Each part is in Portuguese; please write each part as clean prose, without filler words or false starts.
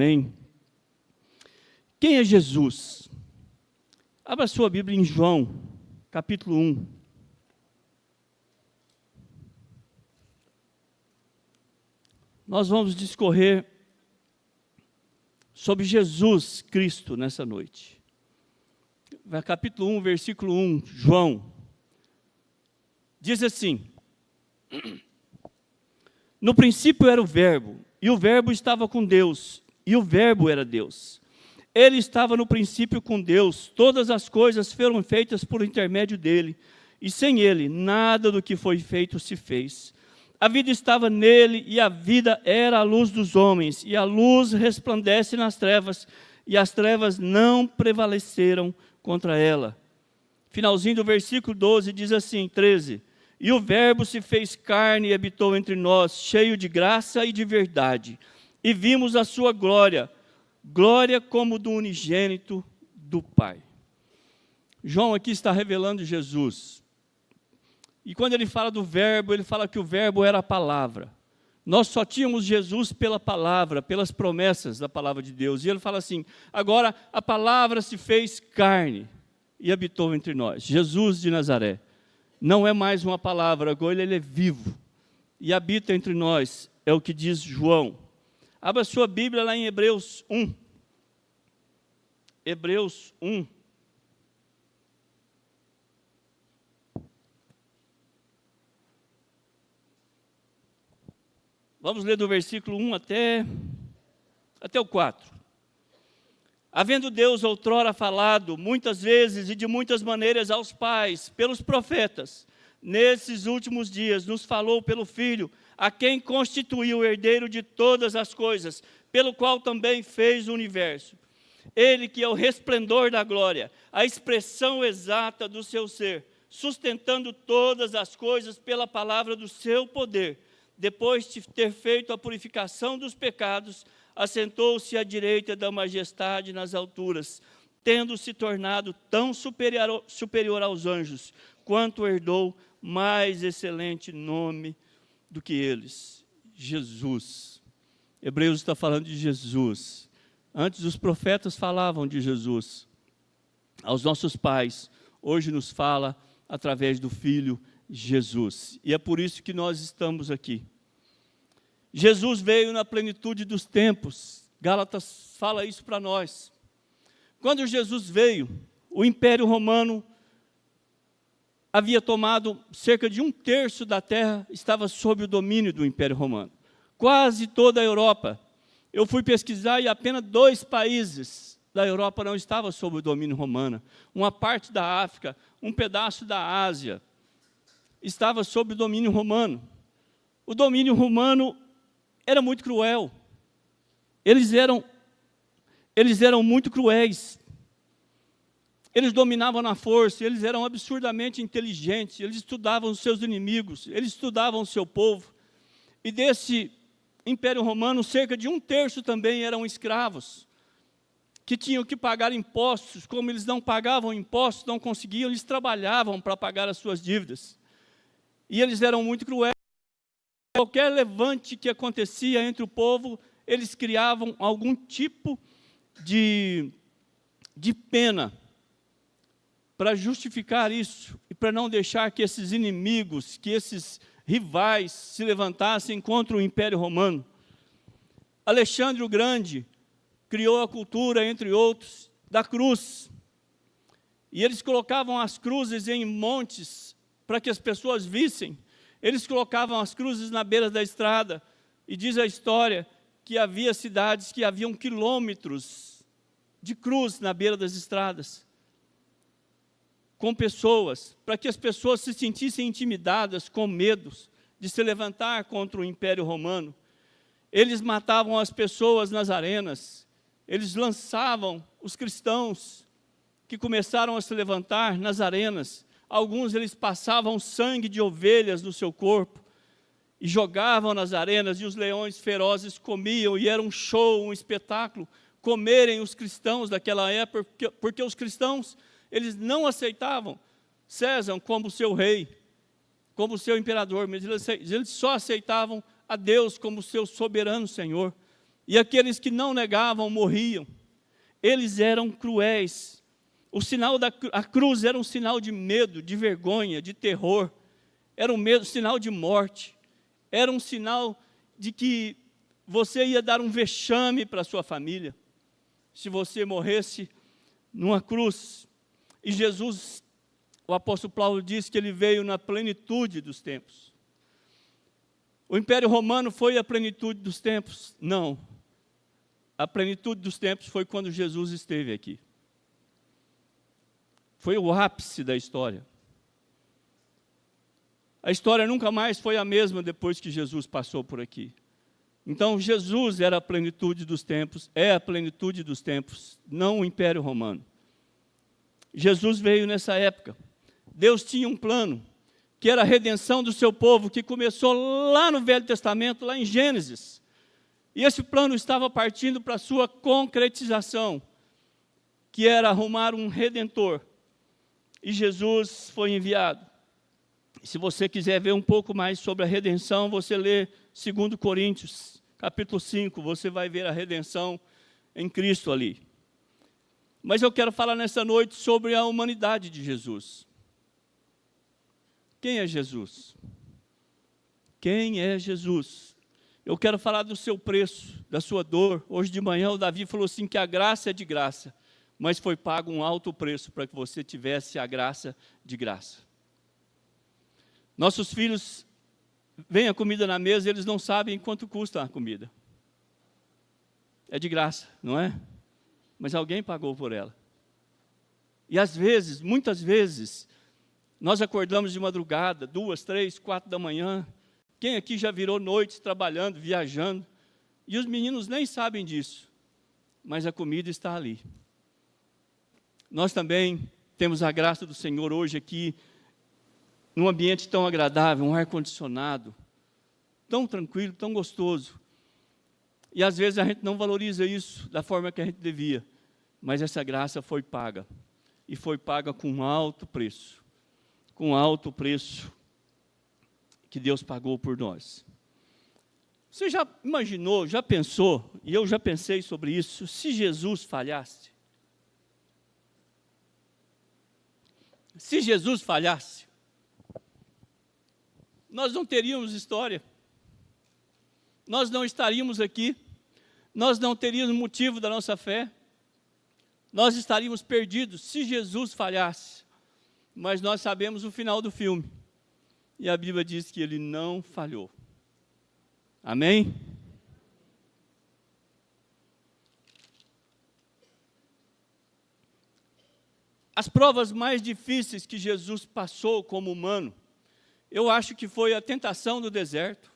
Amém. Quem é Jesus? Abra sua Bíblia em João, capítulo 1. Nós vamos discorrer sobre Jesus Cristo nessa noite. Capítulo 1, versículo 1, João. Diz assim: No princípio era o Verbo, e o Verbo estava com Deus, e o Verbo era Deus. Ele estava no princípio com Deus, todas as coisas foram feitas por intermédio dele, e sem ele, nada do que foi feito se fez. A vida estava nele, e a vida era a luz dos homens, e a luz resplandece nas trevas, e as trevas não prevaleceram contra ela. Finalzinho do versículo 12 diz assim, 13: E o Verbo se fez carne e habitou entre nós, cheio de graça e de verdade, e vimos a sua glória, glória como do unigênito do Pai. João aqui está revelando Jesus. E quando ele fala do Verbo, ele fala que o Verbo era a palavra. Nós só tínhamos Jesus pela palavra, pelas promessas da palavra de Deus. E ele fala assim, agora a palavra se fez carne e habitou entre nós. Jesus de Nazaré. Não é mais uma palavra, agora ele é vivo e habita entre nós, é o que diz João. Abra sua Bíblia lá em Hebreus 1. Hebreus 1. Vamos ler do versículo 1 até o 4. Havendo Deus outrora falado, muitas vezes e de muitas maneiras aos pais, pelos profetas, nesses últimos dias nos falou pelo Filho, a quem constituiu o herdeiro de todas as coisas, pelo qual também fez o universo. Ele que é o resplendor da glória, a expressão exata do seu ser, sustentando todas as coisas pela palavra do seu poder, depois de ter feito a purificação dos pecados, assentou-se à direita da majestade nas alturas, tendo se tornado tão superior aos anjos, quanto herdou mais excelente nome do que eles. Jesus. Hebreus está falando de Jesus. Antes os profetas falavam de Jesus. Aos nossos pais, hoje nos fala através do Filho Jesus. E é por isso que nós estamos aqui. Jesus veio na plenitude dos tempos. Gálatas fala isso para nós. Quando Jesus veio, o Império Romano havia tomado cerca de 1/3 da terra, estava sob o domínio do Império Romano. Quase toda a Europa. Eu fui pesquisar e apenas 2 países da Europa não estavam sob o domínio romano. Uma parte da África, um pedaço da Ásia, estava sob o domínio romano. O domínio romano era muito cruel. Eles eram muito cruéis. Eles dominavam na força, eles eram absurdamente inteligentes, eles estudavam os seus inimigos, eles estudavam o seu povo. E desse Império Romano, cerca de 1/3 também eram escravos, que tinham que pagar impostos. Como eles não pagavam impostos, não conseguiam, eles trabalhavam para pagar as suas dívidas. E eles eram muito cruéis. Qualquer levante que acontecia entre o povo, eles criavam algum tipo de pena para justificar isso e para não deixar que esses inimigos, que esses rivais se levantassem contra o Império Romano. Alexandre o Grande criou a cultura, entre outros, da cruz. E eles colocavam as cruzes em montes para que as pessoas vissem. Eles colocavam as cruzes na beira da estrada, e diz a história que havia cidades que haviam quilômetros de cruz na beira das estradas, com pessoas, para que as pessoas se sentissem intimidadas, com medo de se levantar contra o Império Romano. Eles matavam as pessoas nas arenas, eles lançavam os cristãos que começaram a se levantar nas arenas. Alguns eles passavam sangue de ovelhas no seu corpo e jogavam nas arenas, e os leões ferozes comiam, e era um show, um espetáculo, comerem os cristãos daquela época, porque os cristãos, eles não aceitavam César como seu rei, como seu imperador, mas eles só aceitavam a Deus como seu soberano Senhor. e aqueles que não negavam morriam. Eles eram cruéis. A cruz era um sinal de medo, de vergonha, de terror. Era um sinal de morte. Era um sinal de que você ia dar um vexame para a sua família, se você morresse numa cruz. E Jesus, o apóstolo Paulo diz que ele veio na plenitude dos tempos. O Império Romano foi a plenitude dos tempos? Não. A plenitude dos tempos foi quando Jesus esteve aqui. Foi o ápice da história. A história nunca mais foi a mesma depois que Jesus passou por aqui. Então, Jesus era a plenitude dos tempos, é a plenitude dos tempos, não o Império Romano. Jesus veio nessa época. Deus tinha um plano, que era a redenção do seu povo, que começou lá no Velho Testamento, lá em Gênesis. E esse plano estava partindo para a sua concretização, que era arrumar um Redentor. E Jesus foi enviado. Se você quiser ver um pouco mais sobre a redenção, você lê 2 Coríntios, capítulo 5, você vai ver a redenção em Cristo ali. Mas eu quero falar nessa noite sobre a humanidade de Jesus. Quem é Jesus? Quem é Jesus? Eu quero falar do seu preço, da sua dor. Hoje de manhã o Davi falou assim que a graça é de graça, mas foi pago um alto preço para que você tivesse a graça de graça. Nossos filhos veem a comida na mesa e eles não sabem quanto custa a comida. É de graça, não é? Mas alguém pagou por ela. E às vezes, muitas vezes, nós acordamos de madrugada, 2, 3, 4 da manhã. Quem aqui já virou noites trabalhando, viajando? E os meninos nem sabem disso, mas a comida está ali. Nós também temos a graça do Senhor hoje aqui, num ambiente tão agradável, um ar-condicionado, tão tranquilo, tão gostoso. E às vezes a gente não valoriza isso da forma que a gente devia, mas essa graça foi paga, e foi paga com um alto preço que Deus pagou por nós. Você já imaginou, já pensou, e eu já pensei sobre isso, se Jesus falhasse? Se Jesus falhasse, nós não teríamos história, nós não estaríamos aqui, nós não teríamos motivo da nossa fé, nós estaríamos perdidos se Jesus falhasse. Mas nós sabemos o final do filme, e a Bíblia diz que ele não falhou. Amém? As provas mais difíceis que Jesus passou como humano, eu acho que foi a tentação do deserto.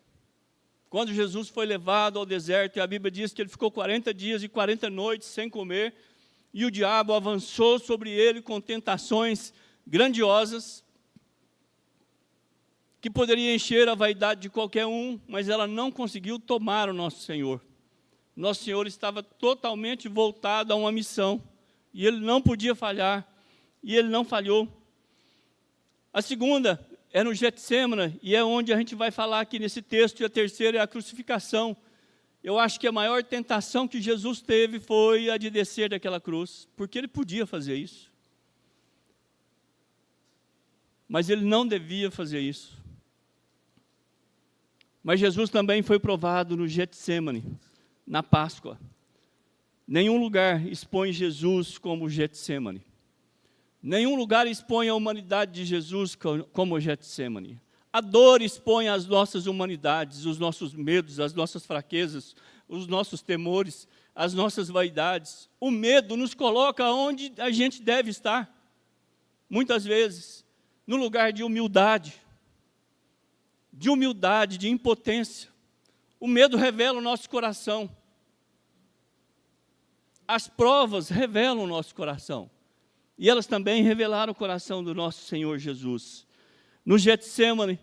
Quando Jesus foi levado ao deserto, e a Bíblia diz que ele ficou 40 dias e 40 noites sem comer, e o diabo avançou sobre ele com tentações grandiosas, que poderia encher a vaidade de qualquer um, mas ela não conseguiu tomar o nosso Senhor. Nosso Senhor estava totalmente voltado a uma missão, e ele não podia falhar, e ele não falhou. A segunda é no Getsêmani, e é onde a gente vai falar aqui nesse texto, e a terceira é a crucificação. Eu acho que a maior tentação que Jesus teve foi a de descer daquela cruz, porque ele podia fazer isso. Mas ele não devia fazer isso. Mas Jesus também foi provado no Getsêmani, na Páscoa. Nenhum lugar expõe Jesus como o Getsêmani. Nenhum lugar expõe a humanidade de Jesus como o Getsêmani. A dor expõe as nossas humanidades, os nossos medos, as nossas fraquezas, os nossos temores, as nossas vaidades. O medo nos coloca onde a gente deve estar. Muitas vezes, no lugar de humildade, de impotência. O medo revela o nosso coração. As provas revelam o nosso coração. E elas também revelaram o coração do nosso Senhor Jesus. No Getsêmani,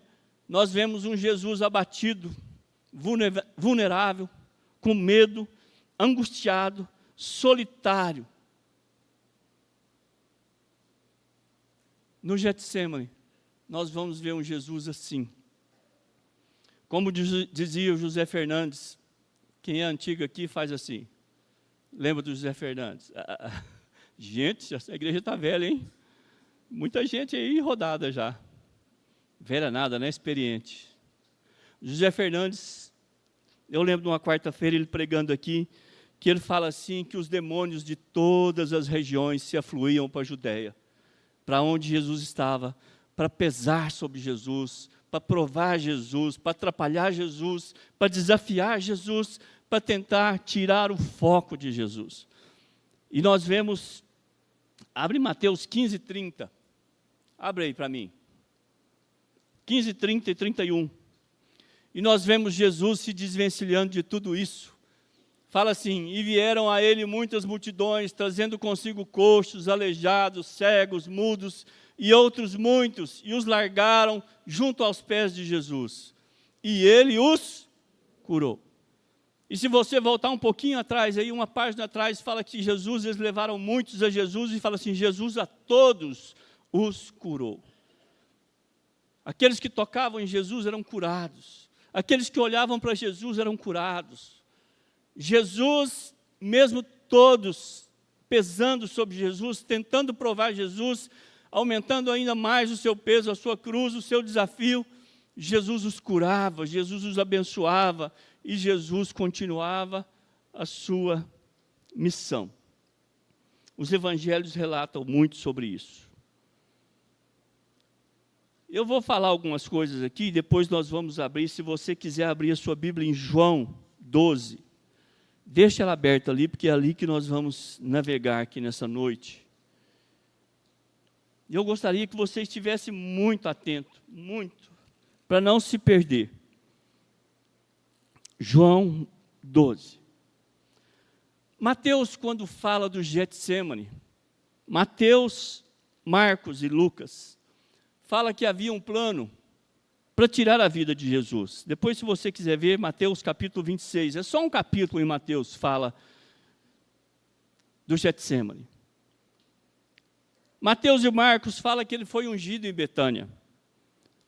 nós vemos um Jesus abatido, vulnerável, com medo, angustiado, solitário. No Getsêmani, nós vamos ver um Jesus assim. Como dizia o José Fernandes, Quem é antigo aqui faz assim. Lembra do José Fernandes? Gente, essa igreja está velha, hein? Muita gente aí rodada já. Velha nada, né? Experiente. José Fernandes, eu lembro de uma quarta-feira ele pregando aqui, que ele fala assim, que os demônios de todas as regiões se afluíam para a Judéia, para onde Jesus estava, para pesar sobre Jesus, para provar Jesus, para atrapalhar Jesus, para desafiar Jesus, para tentar tirar o foco de Jesus. E nós vemos, abre Mateus 15, 30, abre aí para mim, 15, 30 e 31, e nós vemos Jesus se desvencilhando de tudo isso. Fala assim, e vieram a ele muitas multidões, trazendo consigo coxos, aleijados, cegos, mudos, e outros muitos, e os largaram junto aos pés de Jesus. E ele os curou. E se você voltar um pouquinho atrás, aí uma página atrás, fala que Jesus, eles levaram muitos a Jesus, e fala assim, Jesus a todos os curou. Aqueles que tocavam em Jesus eram curados. Aqueles que olhavam para Jesus eram curados. Jesus, mesmo todos pesando sobre Jesus, tentando provar Jesus, aumentando ainda mais o seu peso, a sua cruz, o seu desafio, Jesus os curava, Jesus os abençoava e Jesus continuava a sua missão. Os evangelhos relatam muito sobre isso. Eu vou falar algumas coisas aqui, depois nós vamos abrir, se você quiser abrir a sua Bíblia em João 12, deixa ela aberta ali, porque é ali que nós vamos navegar aqui nessa noite. Eu gostaria que você estivesse muito atento, muito, para não se perder. João 12. Mateus, quando fala do Getsêmani, Mateus, Marcos e Lucas, fala que havia um plano para tirar a vida de Jesus. Depois, se você quiser ver, Mateus capítulo 26, é só um capítulo em Mateus, fala do Getsêmani. Mateus e Marcos fala que ele foi ungido em Betânia.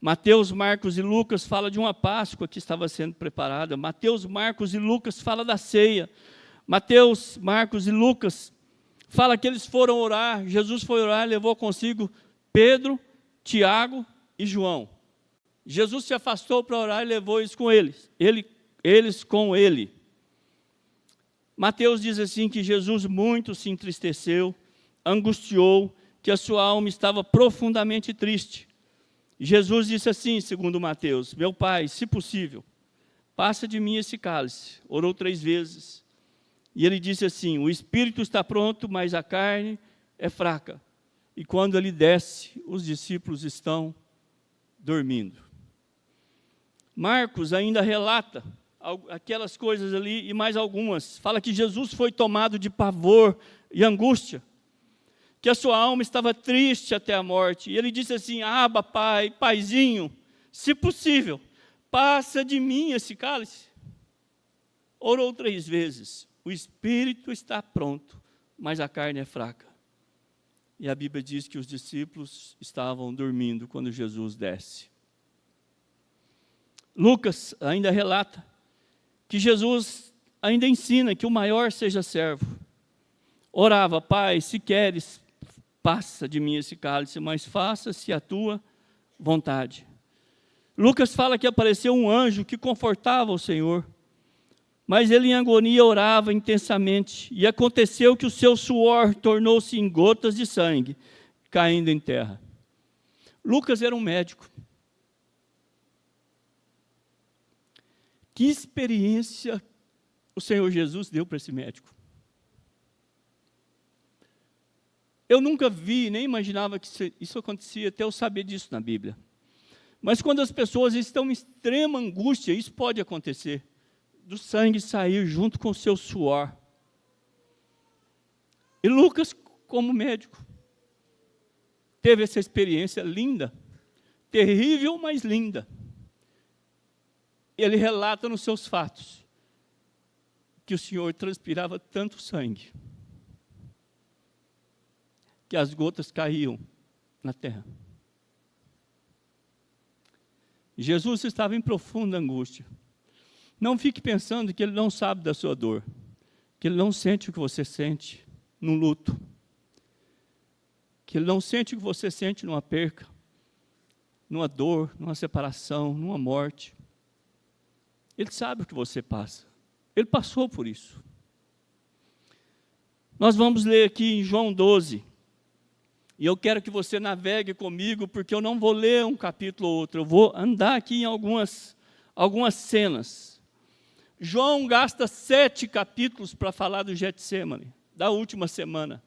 Mateus, Marcos e Lucas fala de uma Páscoa que estava sendo preparada. Mateus, Marcos e Lucas fala da ceia. Mateus, Marcos e Lucas fala que eles foram orar, Jesus foi orar e levou consigo Pedro, Tiago e João. Jesus se afastou para orar e levou eles com eles com ele. Mateus diz assim que Jesus muito se entristeceu, angustiou, que a sua alma estava profundamente triste. Jesus disse assim, segundo Mateus, meu Pai, se possível, passa de mim esse cálice. Orou 3 vezes. E ele disse assim, o espírito está pronto, mas a carne é fraca. E quando ele desce, os discípulos estão dormindo. Marcos ainda relata aquelas coisas ali e mais algumas. Fala que Jesus foi tomado de pavor e angústia, que a sua alma estava triste até a morte. E ele disse assim, Abba, Pai, Paizinho, se possível, passa de mim esse cálice. Orou 3 vezes. O espírito está pronto, mas a carne é fraca. E a Bíblia diz que os discípulos estavam dormindo quando Jesus desce. Lucas ainda relata que Jesus ainda ensina que o maior seja servo. Orava, Pai, se queres, passa de mim esse cálice, mas faça-se a tua vontade. Lucas fala que apareceu um anjo que confortava o Senhor, mas ele em agonia orava intensamente, e aconteceu que o seu suor tornou-se em gotas de sangue, caindo em terra. Lucas era um médico. Que experiência o Senhor Jesus deu para esse médico? Eu nunca vi, nem imaginava que isso acontecia, até eu saber disso na Bíblia. Mas quando as pessoas estão em extrema angústia, isso pode acontecer, do sangue sair junto com o seu suor. E Lucas, como médico, teve essa experiência linda, terrível, mas linda. Ele relata nos seus fatos que o Senhor transpirava tanto sangue que as gotas caíam na terra. Jesus estava em profunda angústia. Não fique pensando que Ele não sabe da sua dor, que Ele não sente o que você sente no luto, que Ele não sente o que você sente numa perca, numa dor, numa separação, numa morte. Ele sabe o que você passa. Ele passou por isso. Nós vamos ler aqui em João 12. E eu quero que você navegue comigo, porque eu não vou ler um capítulo ou outro. Eu vou andar aqui em algumas cenas. João gasta 7 capítulos para falar do Getsêmani, da última semana.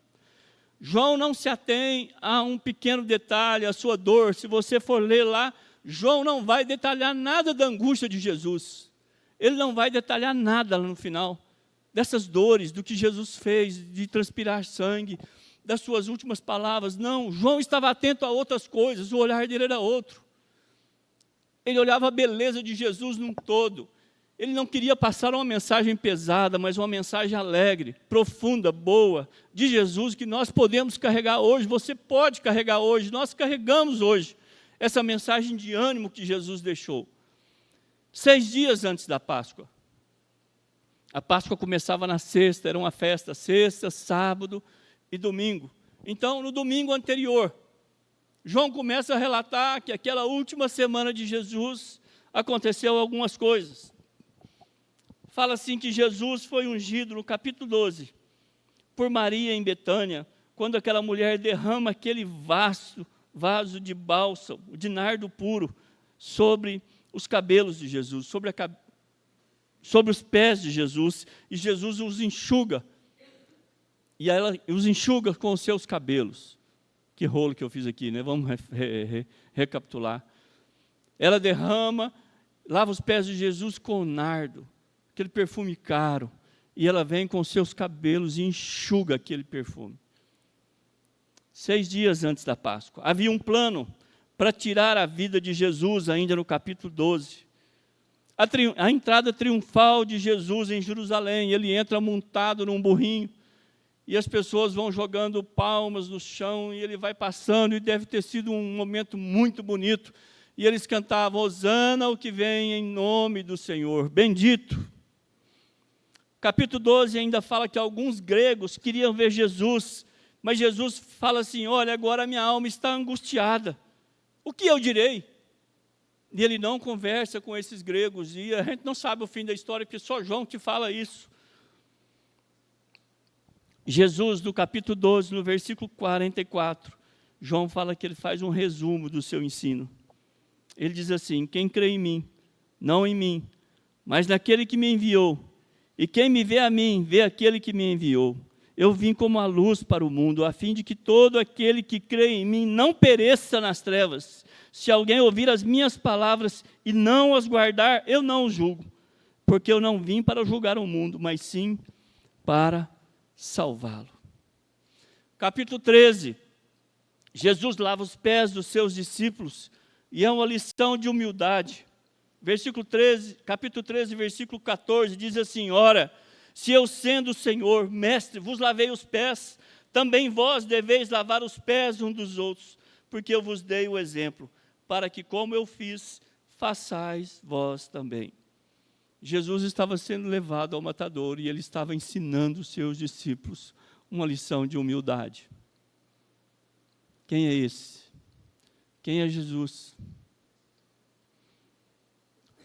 João não se atém a um pequeno detalhe, a sua dor. Se você for ler lá, João não vai detalhar nada da angústia de Jesus. Ele não vai detalhar nada lá no final dessas dores, do que Jesus fez, de transpirar sangue, das suas últimas palavras. Não, João estava atento a outras coisas, o olhar dele era outro. Ele olhava a beleza de Jesus num todo. Ele não queria passar uma mensagem pesada, mas uma mensagem alegre, profunda, boa, de Jesus, que nós podemos carregar hoje, você pode carregar hoje, nós carregamos hoje essa mensagem de ânimo que Jesus deixou. 6 dias antes da Páscoa. A Páscoa começava na sexta, era uma festa, sexta, sábado e domingo. Então, no domingo anterior, João começa a relatar que aquela última semana de Jesus aconteceu algumas coisas. Fala assim que Jesus foi ungido, no capítulo 12, por Maria em Betânia, quando aquela mulher derrama aquele vaso de bálsamo, de nardo puro, sobre os cabelos de Jesus, sobre os pés de Jesus, e Jesus os enxuga, e ela os enxuga com os seus cabelos. Que rolo que eu fiz aqui, né? Vamos recapitular. Ela derrama, lava os pés de Jesus com nardo, aquele perfume caro, e ela vem com os seus cabelos e enxuga aquele perfume. 6 dias antes da Páscoa. Havia um plano para tirar a vida de Jesus, ainda no capítulo 12. A entrada triunfal de Jesus em Jerusalém, ele entra montado num burrinho, e as pessoas vão jogando palmas no chão, e ele vai passando, e deve ter sido um momento muito bonito. E eles cantavam, Hosana, o que vem em nome do Senhor, bendito. Capítulo 12 ainda fala que alguns gregos queriam ver Jesus, mas Jesus fala assim, olha, agora a minha alma está angustiada, o que eu direi? E ele não conversa com esses gregos, e a gente não sabe o fim da história, porque só João que fala isso. Jesus, no capítulo 12, no versículo 44, João fala que ele faz um resumo do seu ensino. Ele diz assim, quem crê em mim, não em mim, mas naquele que me enviou, e quem me vê a mim, vê aquele que me enviou. Eu vim como a luz para o mundo, a fim de que todo aquele que crê em mim não pereça nas trevas. Se alguém ouvir as minhas palavras e não as guardar, eu não o julgo, porque eu não vim para julgar o mundo, mas sim para salvá-lo. Capítulo 13, Jesus lava os pés dos seus discípulos, e é uma lição de humildade. Capítulo 13, versículo 14, diz assim, ora, se eu sendo o Senhor, mestre, vos lavei os pés, também vós deveis lavar os pés uns dos outros, porque eu vos dei o exemplo, para que como eu fiz, façais vós também. Jesus estava sendo levado ao matadouro, e ele estava ensinando os seus discípulos uma lição de humildade. Quem é esse? Quem é Jesus?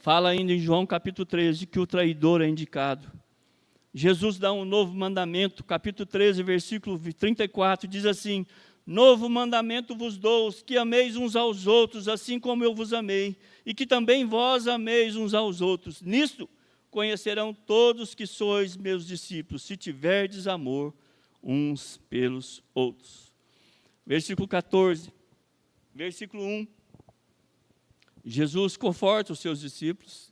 Fala ainda em João capítulo 13 que o traidor é indicado. Jesus dá um novo mandamento, capítulo 13, versículo 34, diz assim, novo mandamento vos dou, que ameis uns aos outros, assim como eu vos amei, e que também vós ameis uns aos outros. Nisto conhecerão todos que sois meus discípulos, se tiverdes amor uns pelos outros. Versículo 14, versículo 1. Jesus conforta os seus discípulos.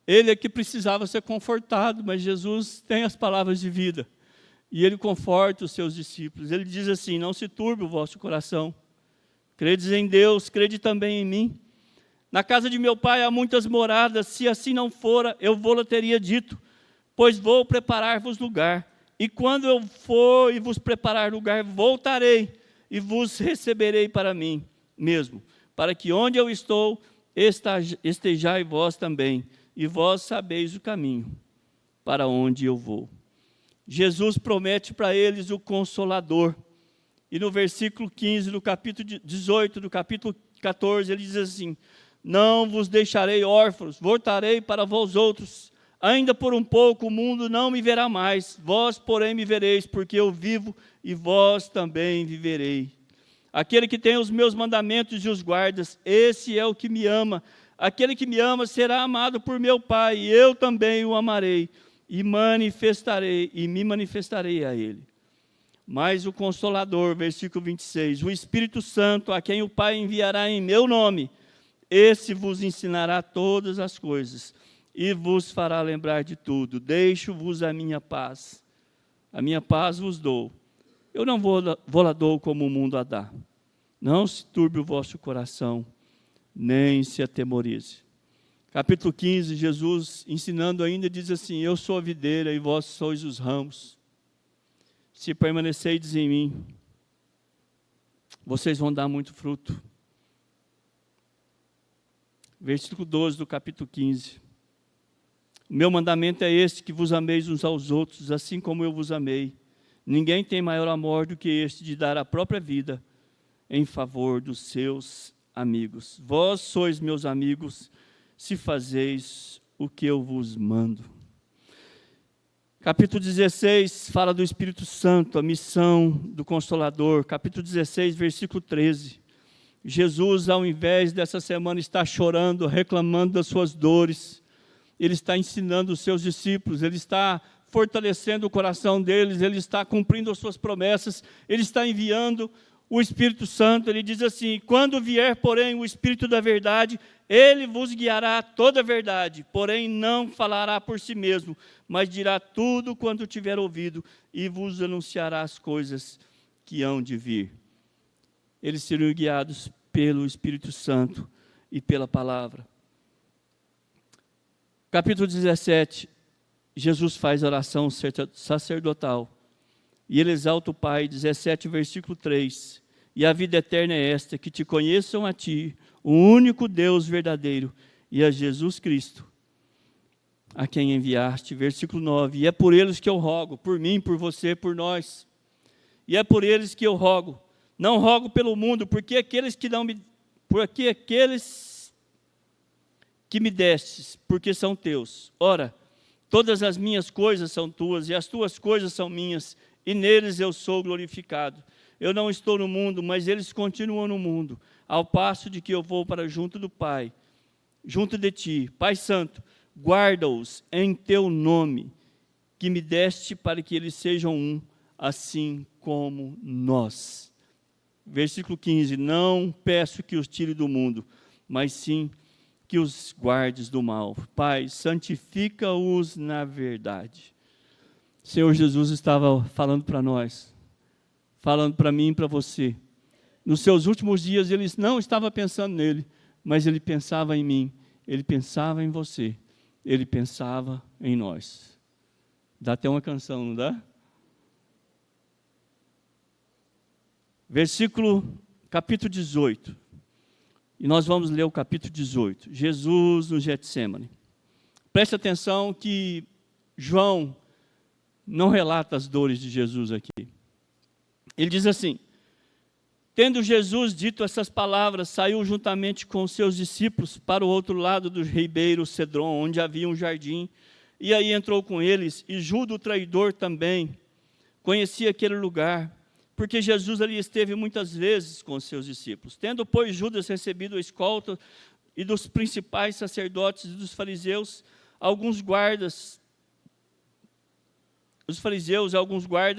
Ele é que precisava ser confortado, mas Jesus tem as palavras de vida. E ele conforta os seus discípulos. Ele diz assim, não se turbe o vosso coração. Credes em Deus, crede também em mim. Na casa de meu pai há muitas moradas, se assim não fora, eu vou-lhe teria dito, pois vou preparar-vos lugar. E quando eu for e vos preparar lugar, voltarei e vos receberei para mim mesmo, para que onde eu estou, estejai vós também. e vós sabeis o caminho para onde eu vou. Jesus promete para eles o Consolador. E no versículo 15 do capítulo 18, do capítulo 14, ele diz assim: não vos deixarei órfãos, voltarei para vós outros. Ainda por um pouco o mundo não me verá mais, vós, porém, me vereis, porque eu vivo e vós também viverei. Aquele que tem os meus mandamentos e os guardas, esse é o que me ama. Aquele que me ama será amado por meu Pai, e eu também o amarei, e me manifestarei a ele. Mas o Consolador, versículo 26, o Espírito Santo, a quem o Pai enviará em meu nome, esse vos ensinará todas as coisas, e vos fará lembrar de tudo. Deixo-vos a minha paz vos dou. Eu não vou-la dou como o mundo a dá. Não se turbe o vosso coração, nem se atemorize. Capítulo 15, Jesus ensinando ainda diz assim: eu sou a videira e vós sois os ramos. Se permaneceis em mim, vocês vão dar muito fruto. Versículo 12 do capítulo 15. O meu mandamento é este, que vos ameis uns aos outros, assim como eu vos amei. Ninguém tem maior amor do que este, de dar a própria vida em favor dos seus amigos. Vós sois meus amigos, se fazeis o que eu vos mando. Capítulo 16 fala do Espírito Santo, a missão do Consolador. Capítulo 16, versículo 13. Jesus, ao invés dessa semana estar chorando, reclamando das suas dores, ele está ensinando os seus discípulos, ele está fortalecendo o coração deles, ele está cumprindo as suas promessas, ele está enviando o Espírito Santo. Ele diz assim: quando vier, porém, o Espírito da verdade, ele vos guiará a toda a verdade, porém não falará por si mesmo, mas dirá tudo quanto tiver ouvido, e vos anunciará as coisas que hão de vir. Eles serão guiados pelo Espírito Santo e pela palavra. Capítulo 17, Jesus faz a oração sacerdotal, e ele exalta o Pai. 17, versículo 3, e a vida eterna é esta, que te conheçam a ti, o único Deus verdadeiro, e a Jesus Cristo, a quem enviaste. Versículo 9, e é por eles que eu rogo, por mim, por você, por nós, e é por eles que eu rogo. Não rogo pelo mundo, porque aqueles que me destes, porque são teus. Ora, todas as minhas coisas são tuas, e as tuas coisas são minhas, e neles eu sou glorificado. Eu não estou no mundo, mas eles continuam no mundo, ao passo de que eu vou para junto do Pai, junto de ti. Pai Santo, guarda-os em teu nome, que me deste, para que eles sejam um, assim como nós. Versículo 15, não peço que os tire do mundo, mas sim que os guardes do mal. Pai, santifica-os na verdade. O Senhor Jesus estava falando para nós, falando para mim e para você. Nos seus últimos dias, ele não estava pensando nele, mas ele pensava em mim, ele pensava em você, ele pensava em nós. Dá até uma canção, não dá? Capítulo 18. E nós vamos ler o capítulo 18. Jesus no Getsêmani. Preste atenção que João não relata as dores de Jesus aqui. Ele diz assim: tendo Jesus dito essas palavras, saiu juntamente com os seus discípulos para o outro lado do ribeiro Cedron, onde havia um jardim, e aí entrou com eles, e Judas, o traidor, também conhecia aquele lugar, porque Jesus ali esteve muitas vezes com os seus discípulos. Tendo, pois, Judas recebido a escolta e dos principais sacerdotes e dos fariseus, alguns guardas,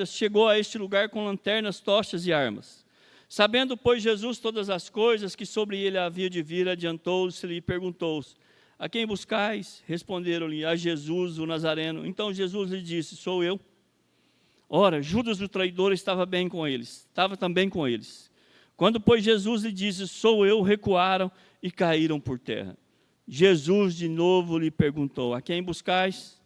chegou a este lugar com lanternas, tochas e armas. Sabendo, pois, Jesus todas as coisas que sobre ele havia de vir, adiantou-se e perguntou-os: a quem buscais? Responderam-lhe: a Jesus, o Nazareno. Então Jesus lhe disse: sou eu. Ora, Judas o traidor estava também com eles. Quando, pois, Jesus lhe disse: sou eu, recuaram e caíram por terra. Jesus de novo lhe perguntou: a quem buscais?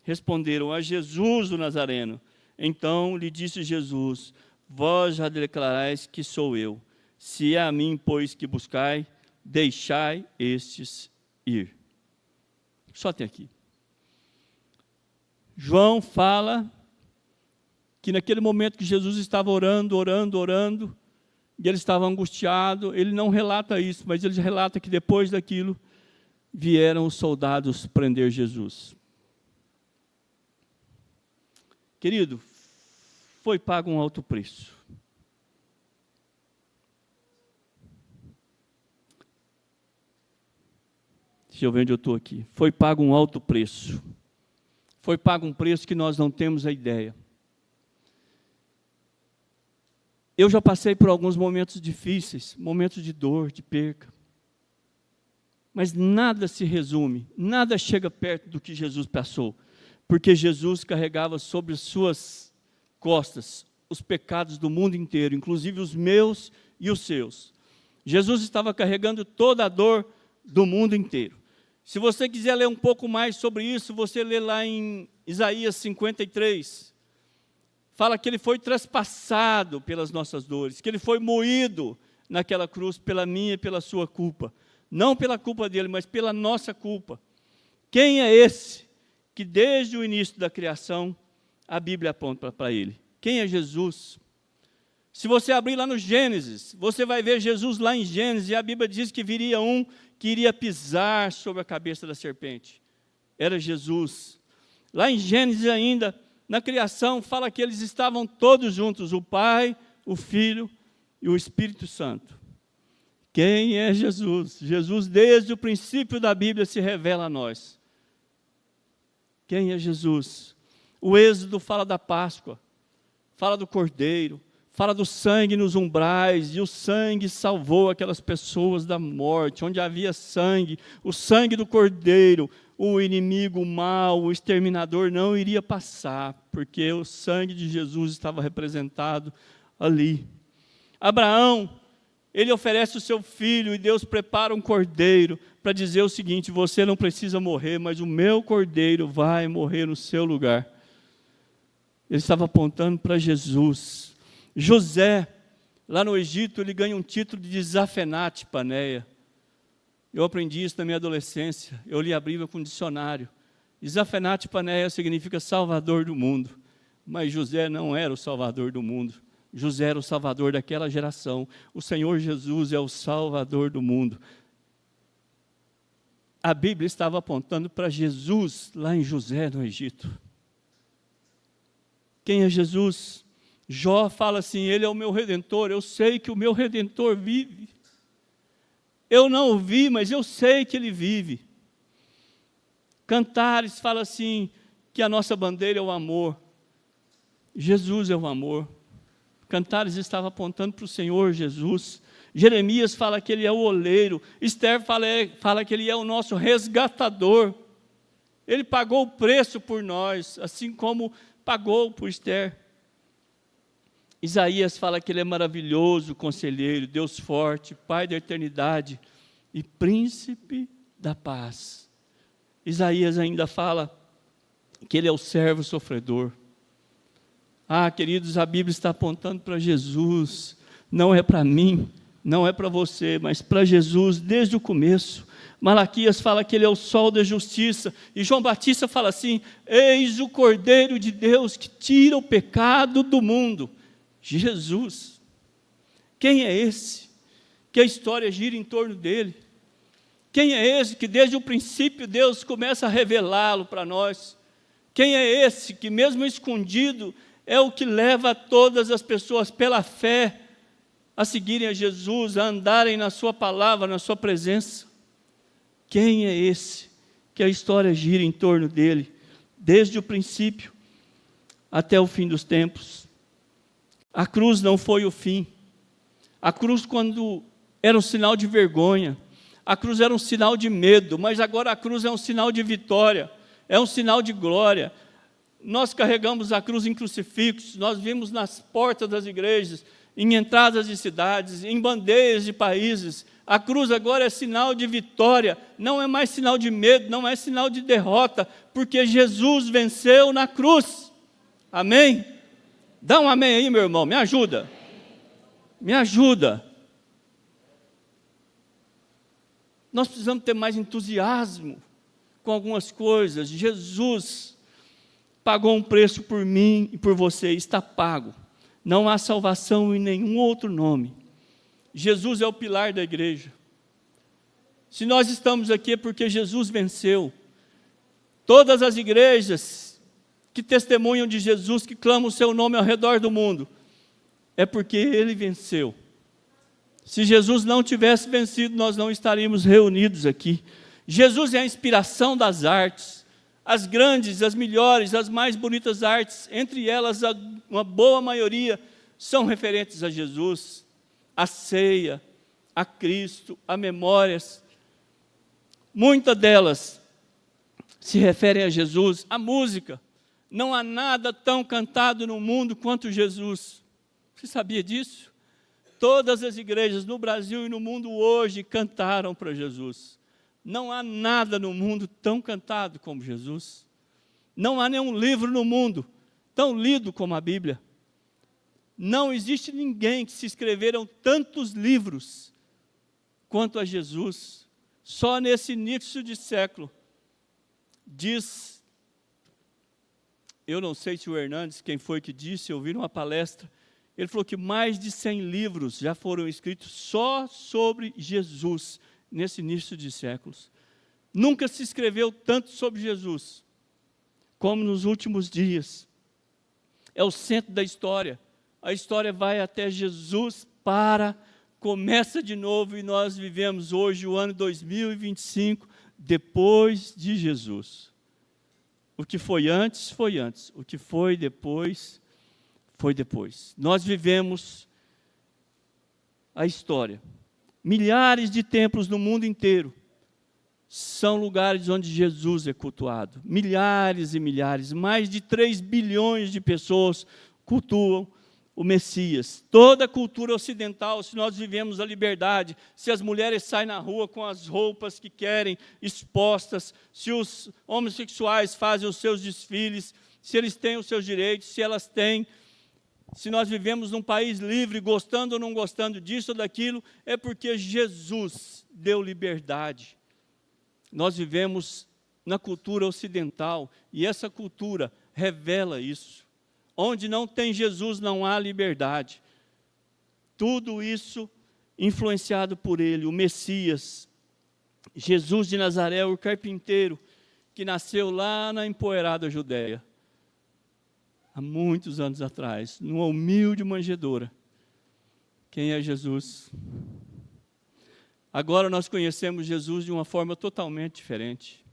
Responderam: a Jesus o Nazareno. Então lhe disse Jesus: vós já declarais que sou eu. Se é a mim, pois, que buscai, deixai estes ir. Só até aqui. João fala que naquele momento que Jesus estava orando, e ele estava angustiado, ele não relata isso, mas ele relata que depois daquilo, vieram os soldados prender Jesus. Querido, foi pago um alto preço. Deixa eu ver onde eu estou aqui. Foi pago um alto preço. Foi pago um preço que nós não temos a ideia. Eu já passei por alguns momentos difíceis, momentos de dor, de perca. Mas nada se resume, nada chega perto do que Jesus passou. Porque Jesus carregava sobre suas costas os pecados do mundo inteiro, inclusive os meus e os seus. Jesus estava carregando toda a dor do mundo inteiro. Se você quiser ler um pouco mais sobre isso, você lê lá em Isaías 53. Fala que ele foi traspassado pelas nossas dores, que ele foi moído naquela cruz pela minha e pela sua culpa. Não pela culpa dele, mas pela nossa culpa. Quem é esse que desde o início da criação a Bíblia aponta para ele? Quem é Jesus? Se você abrir lá no Gênesis, você vai ver Jesus lá em Gênesis, e a Bíblia diz que viria um que iria pisar sobre a cabeça da serpente. Era Jesus. Lá em Gênesis ainda, na criação, fala que eles estavam todos juntos, o Pai, o Filho e o Espírito Santo. Quem é Jesus? Jesus, desde o princípio da Bíblia, se revela a nós. Quem é Jesus? O Êxodo fala da Páscoa, fala do Cordeiro, fala do sangue nos umbrais, e o sangue salvou aquelas pessoas da morte. Onde havia sangue, o sangue do Cordeiro, o inimigo, o mal, o exterminador não iria passar, porque o sangue de Jesus estava representado ali. Abraão, ele oferece o seu filho, e Deus prepara um cordeiro para dizer o seguinte: você não precisa morrer, mas o meu cordeiro vai morrer no seu lugar. Ele estava apontando para Jesus. José, lá no Egito, ele ganha um título de Zafenate Paneia. Eu aprendi isso na minha adolescência, eu li a Bíblia com um dicionário. Zafenate Paneia significa Salvador do mundo, mas José não era o Salvador do mundo. José era o Salvador daquela geração. O Senhor Jesus é o Salvador do mundo. A Bíblia estava apontando para Jesus lá em José, no Egito. Quem é Jesus? Jó fala assim: ele é o meu Redentor, eu sei que o meu Redentor vive. Eu não o vi, mas eu sei que ele vive. Cantares fala assim, que a nossa bandeira é o amor. Jesus é o amor. Cantares estava apontando para o Senhor Jesus. Jeremias fala que ele é o oleiro. Esther fala que ele é o nosso resgatador. Ele pagou o preço por nós, assim como pagou por Esther. Isaías fala que ele é maravilhoso, conselheiro, Deus forte, Pai da eternidade e príncipe da paz. Isaías ainda fala que ele é o servo sofredor. Ah, queridos, a Bíblia está apontando para Jesus, não é para mim, não é para você, mas para Jesus desde o começo. Malaquias fala que ele é o sol da justiça, e João Batista fala assim: eis o Cordeiro de Deus que tira o pecado do mundo. Jesus. Quem é esse que a história gira em torno dele? Quem é esse que desde o princípio Deus começa a revelá-lo para nós? Quem é esse que mesmo escondido é o que leva todas as pessoas pela fé a seguirem a Jesus, a andarem na sua palavra, na sua presença? Quem é esse que a história gira em torno dele, desde o princípio até o fim dos tempos? A cruz não foi o fim. A cruz, quando era um sinal de vergonha, a cruz era um sinal de medo, mas agora a cruz é um sinal de vitória, é um sinal de glória. Nós carregamos a cruz em crucifixos, nós vimos nas portas das igrejas, em entradas de cidades, em bandeiras de países. A cruz agora é sinal de vitória, não é mais sinal de medo, não é sinal de derrota, porque Jesus venceu na cruz. Amém? Dá um amém aí, meu irmão, me ajuda. Me ajuda. Nós precisamos ter mais entusiasmo com algumas coisas. Jesus pagou um preço por mim e por você, está pago. Não há salvação em nenhum outro nome. Jesus é o pilar da igreja. Se nós estamos aqui é porque Jesus venceu. Todas as igrejas que testemunham de Jesus, que clamam o seu nome ao redor do mundo, é porque ele venceu. Se Jesus não tivesse vencido, nós não estaríamos reunidos aqui. Jesus é a inspiração das artes, as grandes, as melhores, as mais bonitas artes, entre elas uma boa maioria são referentes a Jesus, a ceia, a Cristo, a memórias. Muitas delas se referem a Jesus. A música, não há nada tão cantado no mundo quanto Jesus. Você sabia disso? Todas as igrejas no Brasil e no mundo hoje cantaram para Jesus. Não há nada no mundo tão cantado como Jesus. Não há nenhum livro no mundo tão lido como a Bíblia. Não existe ninguém que se escreveram tantos livros quanto a Jesus. Só nesse início de século, diz, eu não sei se o Hernandes, quem foi que disse, eu vi numa palestra, ele falou que mais de 100 livros já foram escritos só sobre Jesus, nesse início de séculos. Nunca se escreveu tanto sobre Jesus, como nos últimos dias. É o centro da história. A história vai até Jesus, começa de novo, e nós vivemos hoje o ano 2025, depois de Jesus. O que foi antes, foi antes. O que foi depois, foi depois. Nós vivemos a história. Milhares de templos no mundo inteiro são lugares onde Jesus é cultuado. Milhares e milhares, mais de 3 bilhões de pessoas cultuam o Messias. Toda a cultura ocidental, se nós vivemos a liberdade, se as mulheres saem na rua com as roupas que querem, expostas, se os homossexuais fazem os seus desfiles, se eles têm os seus direitos, se elas têm, se nós vivemos num país livre, gostando ou não gostando disso ou daquilo, é porque Jesus deu liberdade. Nós vivemos na cultura ocidental, e essa cultura revela isso. Onde não tem Jesus, não há liberdade. Tudo isso influenciado por ele, o Messias, Jesus de Nazaré, o carpinteiro, que nasceu lá na empoeirada Judéia, há muitos anos atrás, numa humilde manjedoura. Quem é Jesus? Agora nós conhecemos Jesus de uma forma totalmente diferente.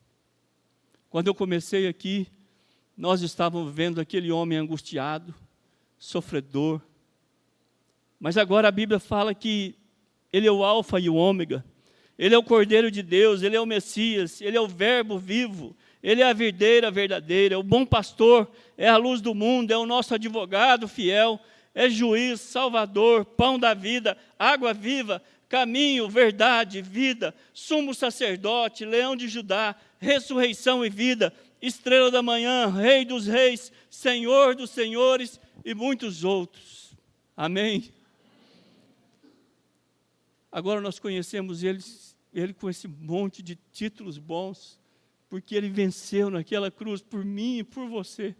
Quando eu comecei aqui, nós estávamos vendo aquele homem angustiado, sofredor. Mas agora a Bíblia fala que ele é o alfa e o ômega. Ele é o Cordeiro de Deus, ele é o Messias, ele é o Verbo vivo, ele é a videira verdadeira, é o bom pastor, é a luz do mundo, é o nosso advogado fiel, é juiz, salvador, pão da vida, água viva, caminho, verdade, vida, sumo sacerdote, leão de Judá, ressurreição e vida, estrela da manhã, rei dos reis, senhor dos senhores e muitos outros. Amém? Agora nós conhecemos ele com esse monte de títulos bons, porque ele venceu naquela cruz por mim e por você.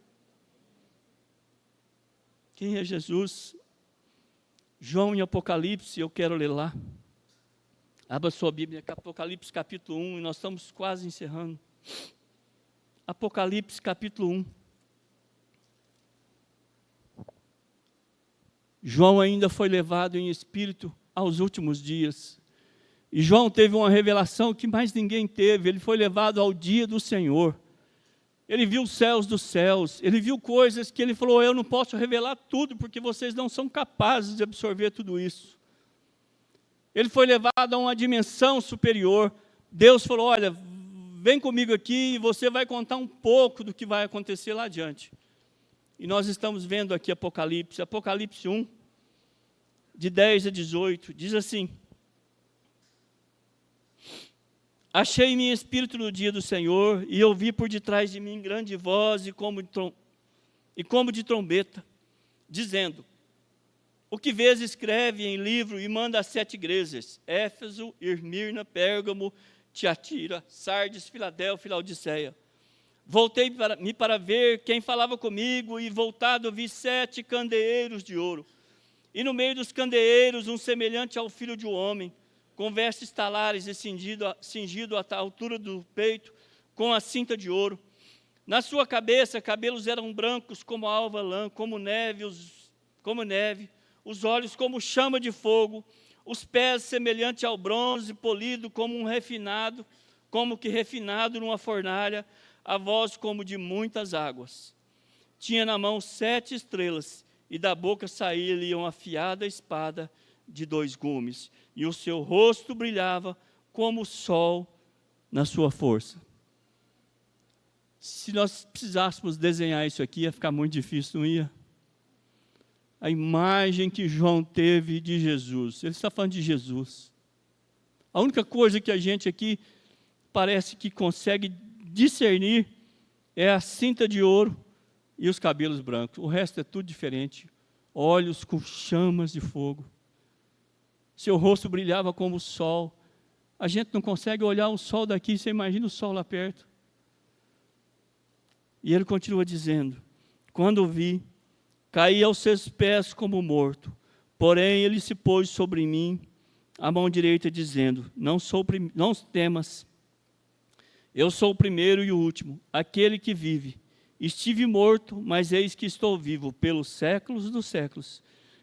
Quem é Jesus? João em Apocalipse, eu quero ler lá. Abra sua Bíblia, Apocalipse capítulo 1, e nós estamos quase encerrando. Apocalipse capítulo 1. João ainda foi levado em espírito aos últimos dias. E João teve uma revelação que mais ninguém teve. Ele foi levado ao dia do Senhor. Ele viu os céus dos céus. Ele viu coisas que ele falou, eu não posso revelar tudo, porque vocês não são capazes de absorver tudo isso. Ele foi levado a uma dimensão superior. Deus falou, olha, vem comigo aqui e você vai contar um pouco do que vai acontecer lá adiante. E nós estamos vendo aqui Apocalipse 1, de 10 a 18, diz assim: achei-me em espírito no dia do Senhor, e ouvi por detrás de mim grande voz e como de trombeta, dizendo: o que vês escreve em livro e manda às 7 igrejas, Éfeso, Esmirna, Pérgamo, Tiatira, Sardes, Filadélfia e Laodiceia. Voltei-me para ver quem falava comigo, e voltado vi 7 candeeiros de ouro. E no meio dos candeeiros, um semelhante ao filho de um homem, com vestes talares e cingido até a altura do peito, com a cinta de ouro. Na sua cabeça, cabelos eram brancos como a alva lã, como neve, os olhos como chama de fogo, os pés semelhante ao bronze polido, como que refinado numa fornalha, a voz como de muitas águas. Tinha na mão 7 estrelas, e da boca saía-lhe uma afiada espada de 2 gumes, e o seu rosto brilhava como o sol na sua força. Se nós precisássemos desenhar isso aqui, ia ficar muito difícil, não ia? A imagem que João teve de Jesus, ele está falando de Jesus. A única coisa que a gente aqui parece que consegue discernir é a cinta de ouro e os cabelos brancos. O resto é tudo diferente. Olhos com chamas de fogo. Seu rosto brilhava como o sol. A gente não consegue olhar o sol daqui, você imagina o sol lá perto. E ele continua dizendo: quando o vi, caí aos seus pés como morto. Porém, ele se pôs sobre mim, a mão direita, dizendo: não temas. Eu sou o primeiro e o último, aquele que vive. Estive morto, mas eis que estou vivo pelos séculos dos séculos,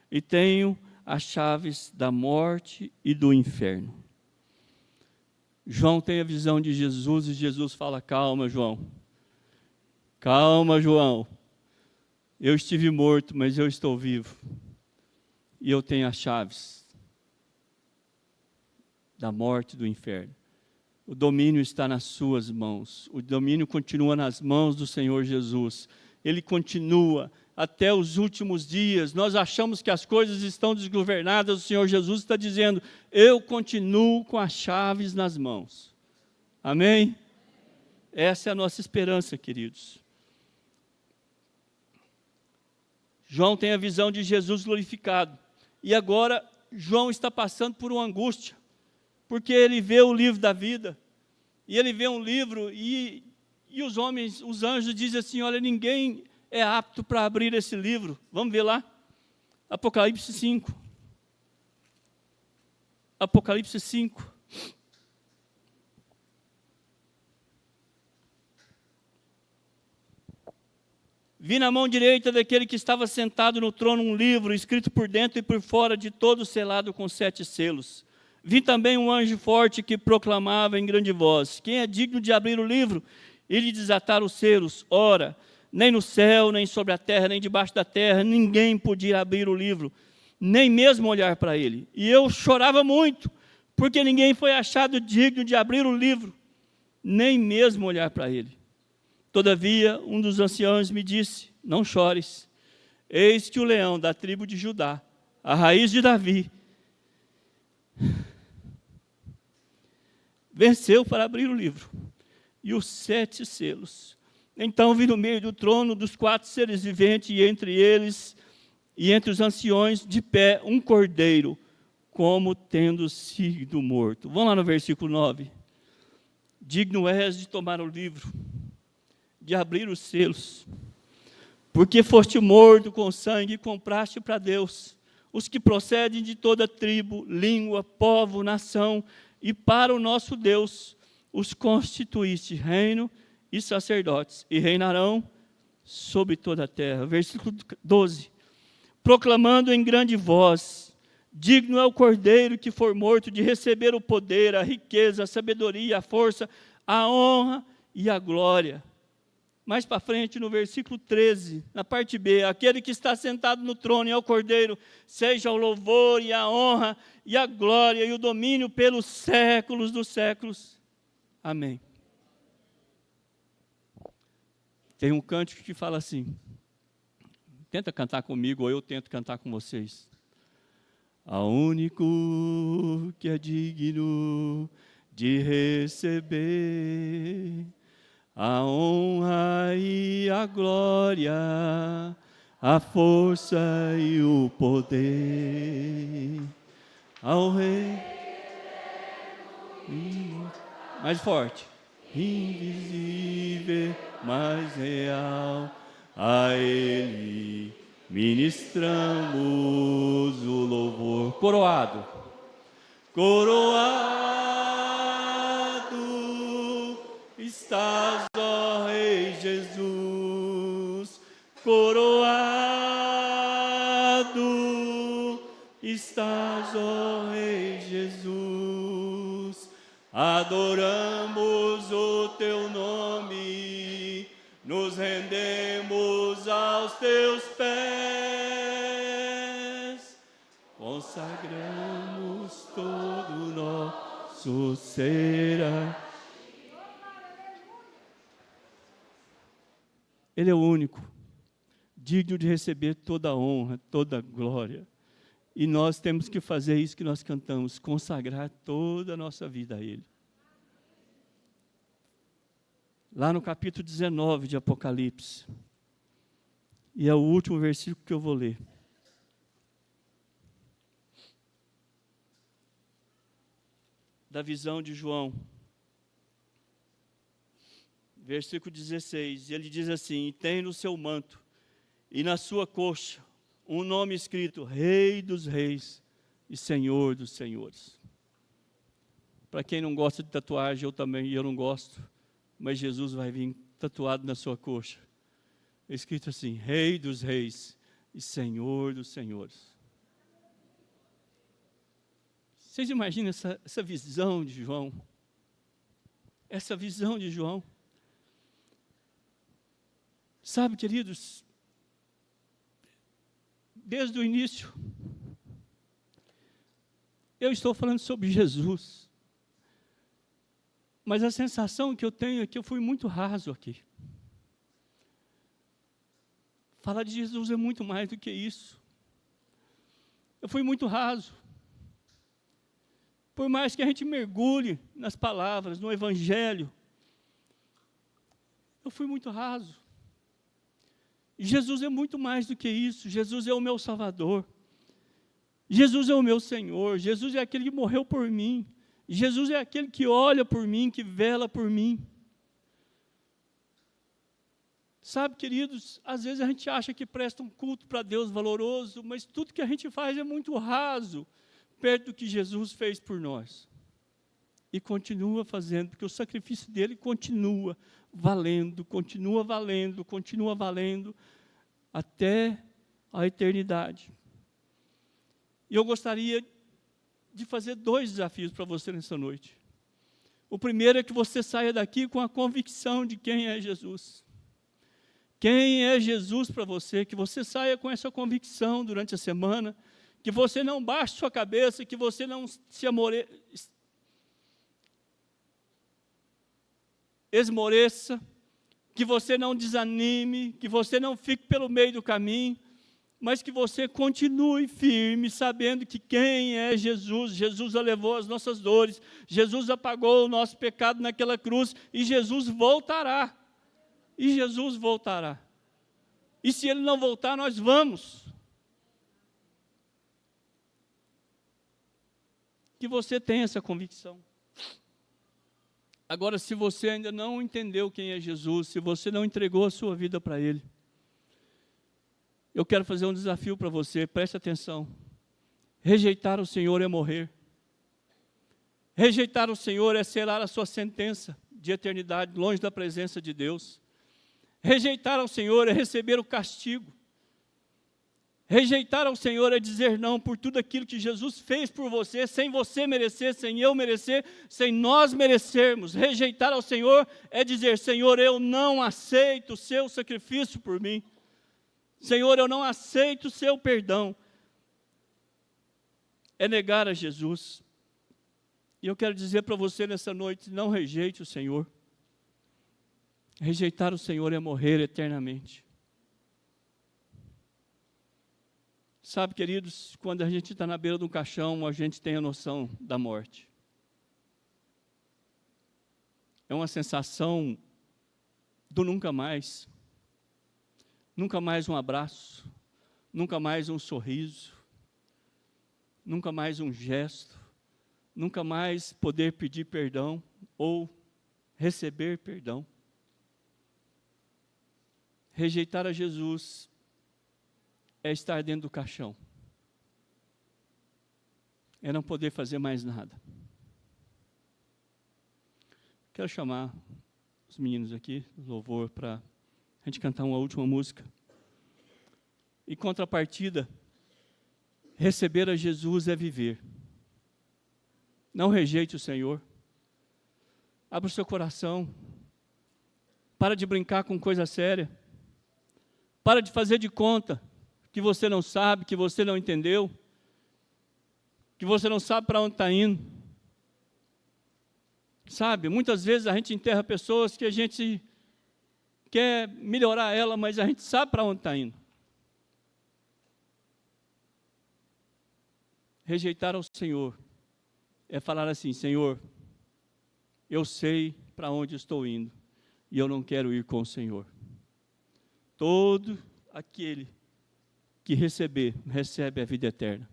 e tenho as chaves da morte e do inferno. João tem a visão de Jesus, e Jesus fala: calma, João. Calma, João. Eu estive morto, mas eu estou vivo. E eu tenho as chaves da morte e do inferno. O domínio está nas suas mãos. O domínio continua nas mãos do Senhor Jesus. Ele continua até os últimos dias. Nós achamos que as coisas estão desgovernadas. O Senhor Jesus está dizendo: eu continuo com as chaves nas mãos. Amém? Essa é a nossa esperança, queridos. João tem a visão de Jesus glorificado. E agora, João está passando por uma angústia, porque ele vê o livro da vida, e ele vê um livro, e os anjos dizem assim: olha, ninguém é apto para abrir esse livro. Vamos ver lá, Apocalipse 5. Apocalipse 5. Vi na mão direita daquele que estava sentado no trono um livro, escrito por dentro e por fora, de todo selado com 7 selos. Vi também um anjo forte que proclamava em grande voz: quem é digno de abrir o livro e de desatar os selos? Ora, nem no céu, nem sobre a terra, nem debaixo da terra, ninguém podia abrir o livro, nem mesmo olhar para ele. E eu chorava muito, porque ninguém foi achado digno de abrir o livro, nem mesmo olhar para ele. Todavia, um dos anciãos me disse: não chores, eis que o leão da tribo de Judá, a raiz de Davi, venceu para abrir o livro e os 7 selos. Então vi no meio do trono dos 4 seres viventes, e entre eles e entre os anciões, de pé, um cordeiro, como tendo sido morto. Vamos lá no versículo 9. Digno és de tomar o livro, de abrir os selos, porque foste morto com sangue e compraste para Deus os que procedem de toda tribo, língua, povo, nação, e para o nosso Deus os constituíste reino e sacerdotes, e reinarão sobre toda a terra. Versículo 12. Proclamando em grande voz: digno é o cordeiro que for morto de receber o poder, a riqueza, a sabedoria, a força, a honra e a glória. Mais para frente, no versículo 13, na parte B: aquele que está sentado no trono e ao cordeiro, seja o louvor e a honra e a glória e o domínio pelos séculos dos séculos. Amém. Tem um cântico que fala assim, tenta cantar comigo, ou eu tento cantar com vocês. Ao único que é digno de receber a honra e a glória, a força e o poder, ao Rei. Mais forte. Invisível, mas real, a Ele ministramos o louvor. Coroado. Coroado estás, ó Rei Jesus. Coroado estás, ó Rei Jesus. Adoramos o teu nome, nos rendemos aos teus pés, consagramos todo o nosso ser. Ele é o único, digno de receber toda a honra, toda a glória. E nós temos que fazer isso que nós cantamos, consagrar toda a nossa vida a Ele. Lá no capítulo 19 de Apocalipse, e é o último versículo que eu vou ler. Da visão de João. Versículo 16, ele diz assim: e tem no seu manto e na sua coxa um nome escrito, Rei dos Reis e Senhor dos Senhores. Para quem não gosta de tatuagem, eu não gosto, mas Jesus vai vir tatuado na sua coxa. Escrito assim, Rei dos Reis e Senhor dos Senhores. Vocês imaginam essa visão de João? Essa visão de João. Sabe, queridos, desde o início, eu estou falando sobre Jesus, mas a sensação que eu tenho é que eu fui muito raso aqui. Falar de Jesus é muito mais do que isso. Eu fui muito raso. Por mais que a gente mergulhe nas palavras, no Evangelho, eu fui muito raso. Jesus é muito mais do que isso. Jesus é o meu Salvador. Jesus é o meu Senhor. Jesus é aquele que morreu por mim. Jesus é aquele que olha por mim, que vela por mim. Sabe, queridos, às vezes a gente acha que presta um culto para Deus valoroso, mas tudo que a gente faz é muito raso, perto do que Jesus fez por nós. E continua fazendo, porque o sacrifício dele continua valendo, até a eternidade. E eu gostaria de fazer 2 desafios para você nessa noite. O primeiro é que você saia daqui com a convicção de quem é Jesus. Quem é Jesus para você, que você saia com essa convicção durante a semana, que você não baixe sua cabeça, que você não se esmoreça, que você não desanime, que você não fique pelo meio do caminho, mas que você continue firme, sabendo que quem é Jesus, Jesus levou as nossas dores, Jesus apagou o nosso pecado naquela cruz, e Jesus voltará. E Jesus voltará. E se Ele não voltar, nós vamos. Que você tenha essa convicção. Agora, se você ainda não entendeu quem é Jesus, se você não entregou a sua vida para Ele, eu quero fazer um desafio para você, preste atenção. Rejeitar o Senhor é morrer. Rejeitar o Senhor é selar a sua sentença de eternidade, longe da presença de Deus. Rejeitar ao Senhor é receber o castigo. Rejeitar ao Senhor é dizer não por tudo aquilo que Jesus fez por você, sem você merecer, sem eu merecer, sem nós merecermos. Rejeitar ao Senhor é dizer, Senhor, eu não aceito o seu sacrifício por mim. Senhor, eu não aceito o seu perdão. É negar a Jesus. E eu quero dizer para você nessa noite, não rejeite o Senhor. Rejeitar o Senhor é morrer eternamente. Sabe, queridos, quando a gente está na beira de um caixão, a gente tem a noção da morte. É uma sensação do nunca mais. Nunca mais um abraço, nunca mais um sorriso, nunca mais um gesto, nunca mais poder pedir perdão, ou receber perdão. Rejeitar a Jesus é estar dentro do caixão. É não poder fazer mais nada. Quero chamar os meninos aqui, o louvor, para a gente cantar uma última música. Em contrapartida, receber a Jesus é viver. Não rejeite o Senhor. Abra o seu coração. Para de brincar com coisa séria. Para de fazer de conta que você não sabe, que você não entendeu, que você não sabe para onde está indo. Sabe, muitas vezes a gente enterra pessoas que a gente quer melhorar ela, mas a gente sabe para onde está indo. Rejeitar ao Senhor é falar assim: Senhor, eu sei para onde estou indo e eu não quero ir com o Senhor. Todo aquele que receber, recebe a vida eterna.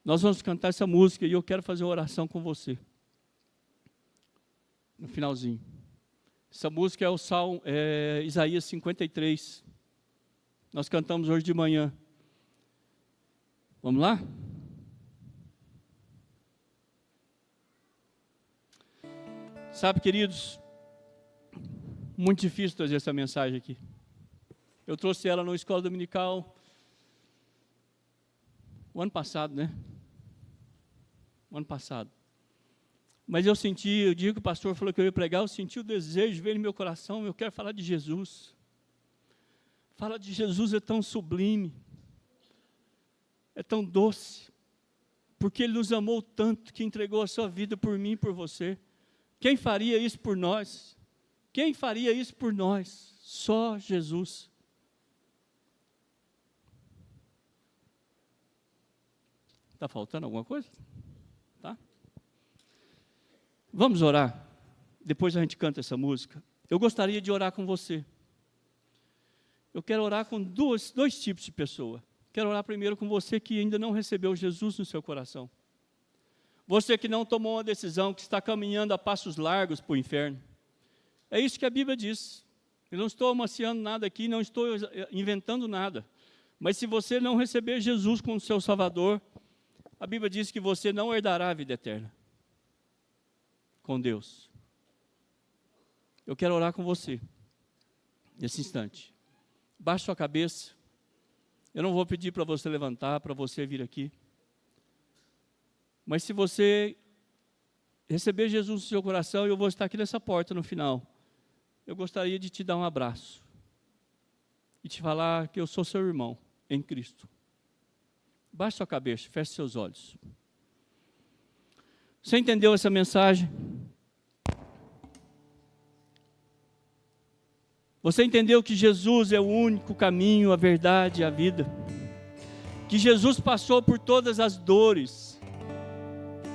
Nós vamos cantar essa música e eu quero fazer uma oração com você. No finalzinho. Essa música é o Salmo, Isaías 53. Nós cantamos hoje de manhã. Vamos lá? Sabe, queridos, muito difícil trazer essa mensagem aqui. Eu trouxe ela na escola dominical o ano passado, né? O ano passado. Mas eu senti, o dia que o pastor falou que eu ia pregar, eu senti o desejo, veio no meu coração, eu quero falar de Jesus. Falar de Jesus é tão sublime, é tão doce, porque Ele nos amou tanto que entregou a sua vida por mim e por você. Quem faria isso por nós? Quem faria isso por nós? Só Jesus. Está faltando alguma coisa? Tá? Vamos orar. Depois a gente canta essa música. Eu gostaria de orar com você. Eu quero orar com dois tipos de pessoa. Quero orar primeiro com você que ainda não recebeu Jesus no seu coração. Você que não tomou uma decisão, que está caminhando a passos largos para o inferno. É isso que a Bíblia diz. Eu não estou amaciando nada aqui, não estou inventando nada. Mas se você não receber Jesus como seu Salvador, a Bíblia diz que você não herdará a vida eterna com Deus. Eu quero orar com você, nesse instante. Baixe sua cabeça. Eu não vou pedir para você levantar, para você vir aqui. Mas se você receber Jesus no seu coração, eu vou estar aqui nessa porta no final. Eu gostaria de te dar um abraço. E te falar que eu sou seu irmão em Cristo. Baixe sua cabeça, feche seus olhos. Você entendeu essa mensagem? Você entendeu que Jesus é o único caminho, a verdade e a vida? Que Jesus passou por todas as dores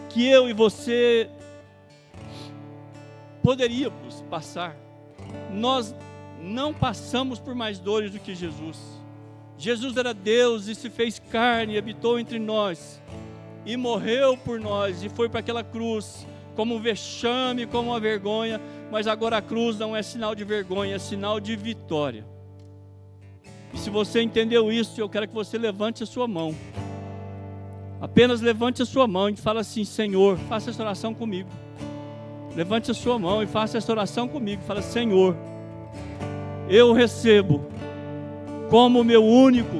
que eu e você poderíamos passar. Nós não passamos por mais dores do que Jesus. Jesus era Deus e se fez carne e habitou entre nós. E morreu por nós e foi para aquela cruz como um vexame, como uma vergonha. Mas agora a cruz não é sinal de vergonha, é sinal de vitória. E se você entendeu isso, eu quero que você levante a sua mão. Apenas levante a sua mão e fala assim: Senhor, faça essa oração comigo. Levante a sua mão e faça essa oração comigo. Fala: Senhor, eu recebo como meu único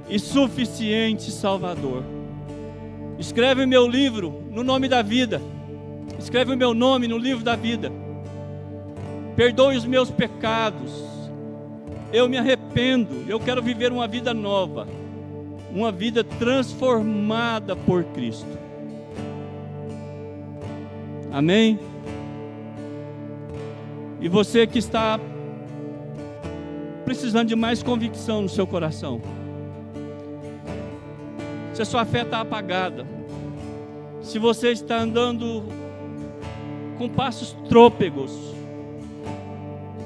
e suficiente Salvador. Escreve meu livro no nome da vida. Escreve o meu nome no livro da vida. Perdoe os meus pecados. Eu me arrependo. Eu quero viver uma vida nova. Uma vida transformada por Cristo. Amém? E você que está precisando de mais convicção no seu coração. Se a sua fé está apagada. Se você está andando com passos trôpegos.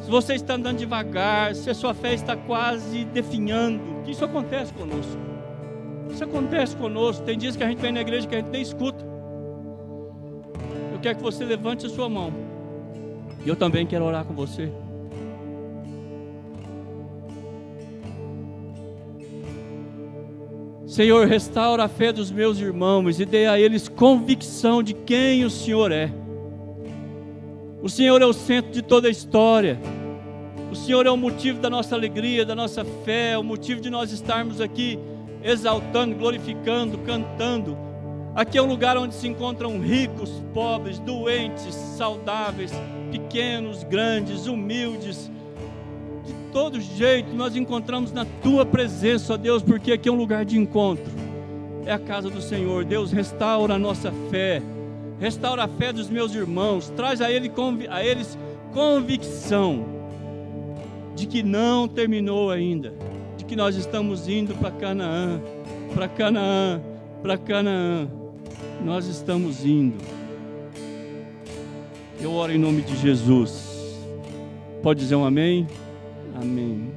Se você está andando devagar. Se a sua fé está quase definhando. Isso acontece conosco. Isso acontece conosco. Tem dias que a gente vem na igreja que a gente nem escuta. Eu eu quero que você levante a sua mão. E eu também quero orar com você. Senhor, restaura a fé dos meus irmãos e dê a eles convicção de quem o Senhor é. O Senhor é o centro de toda a história. O Senhor é o motivo da nossa alegria, da nossa fé, o motivo de nós estarmos aqui exaltando, glorificando, cantando. Aqui é um lugar onde se encontram ricos, pobres, doentes, saudáveis, pequenos, grandes, humildes. De todo jeito nós encontramos na Tua presença, ó Deus, porque aqui é um lugar de encontro. É a casa do Senhor. Deus, restaura a nossa fé. Restaura a fé dos meus irmãos. Traz a eles convicção de que não terminou ainda. De que nós estamos indo para Canaã. Para Canaã. Para Canaã. Nós estamos indo. Eu oro em nome de Jesus. Pode dizer um amém? Amém.